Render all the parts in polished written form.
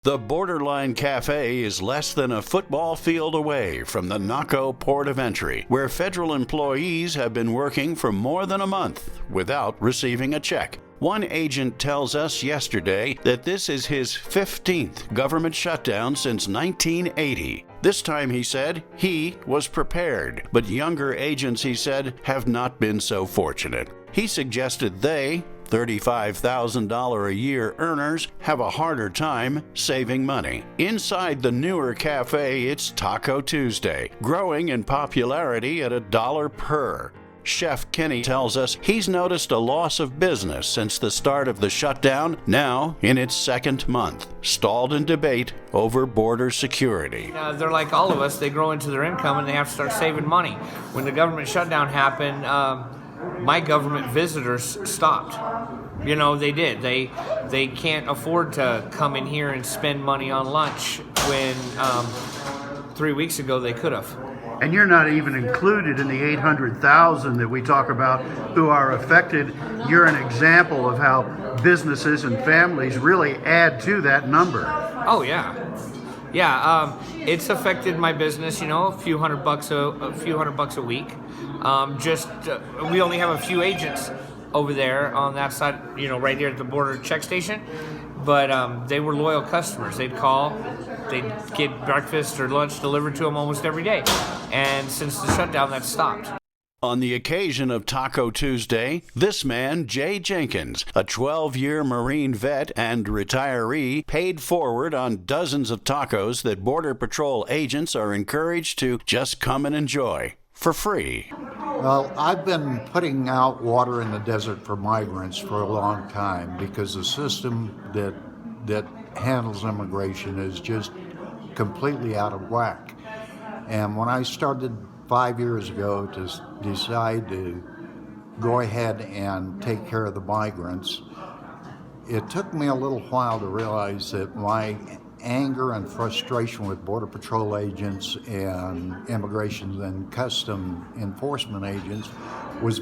The Borderline Cafe is less than a football field away from the Naco port of entry, where federal employees have been working for more than a month without receiving a check. One agent tells us yesterday that this is his 15th government shutdown since 1980. This time, he said, he was prepared, but younger agents, he said, have not been so fortunate. He suggested they, $35,000 a year earners, have a harder time saving money. Inside the newer cafe, it's Taco Tuesday, growing in popularity at $1 per. Chef Kenny tells us he's noticed a loss of business since the start of the shutdown, now in its second month, stalled in debate over border security. They're like all of us. They grow into their income and they have to start saving money. When the government shutdown happened, my government visitors stopped. You know, they did. They can't afford to come in here and spend money on lunch when 3 weeks ago they could have. And you're not even included in the 800,000 that we talk about who are affected. You're an example of how businesses and families really add to that number. Oh yeah, yeah. It's affected my business. You know, a few hundred bucks a week. We only have a few agents over there on that side. You know, right here at the border check station. But they were loyal customers. They'd call, they'd get breakfast or lunch delivered to them almost every day. And since the shutdown, that stopped. On the occasion of Taco Tuesday, this man, Jay Jenkins, a 12-year Marine vet and retiree, paid forward on dozens of tacos that Border Patrol agents are encouraged to just come and enjoy for free. Well, I've been putting out water in the desert for migrants for a long time because the system that handles immigration is just completely out of whack. And when I started 5 years ago to decide to go ahead and take care of the migrants, it took me a little while to realize that my anger and frustration with Border Patrol agents and immigration and custom enforcement agents was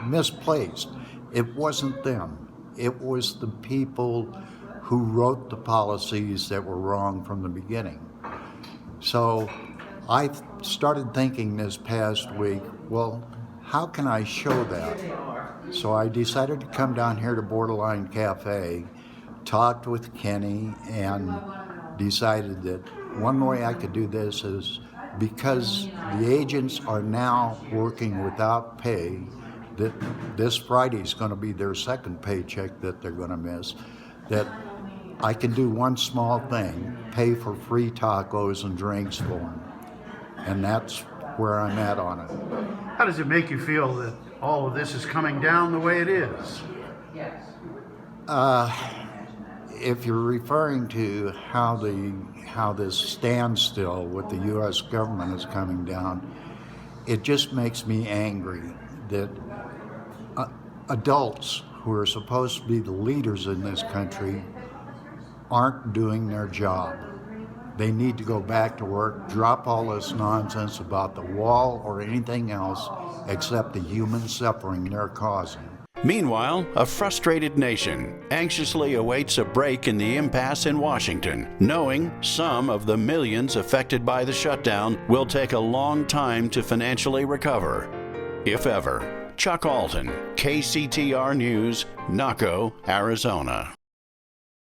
misplaced. It wasn't them. It was the people who wrote the policies that were wrong from the beginning. So I started thinking this past week, well, how can I show that? So I decided to come down here to Borderline Cafe, talked with Kenny, and decided that one way I could do this is because the agents are now working without pay, that this Friday is going to be their second paycheck that they're going to miss, that I can do one small thing, pay for free tacos and drinks for them. And that's where I'm at on it. How does it make you feel that all of this is coming down the way it is? If you're referring to how this standstill with the U.S. government is coming down, it just makes me angry that adults who are supposed to be the leaders in this country aren't doing their job. They need to go back to work, drop all this nonsense about the wall or anything else except the human suffering they're causing. Meanwhile, a frustrated nation anxiously awaits a break in the impasse in Washington, knowing some of the millions affected by the shutdown will take a long time to financially recover, if ever. Chuck Alton, KCTR News, Naco, Arizona.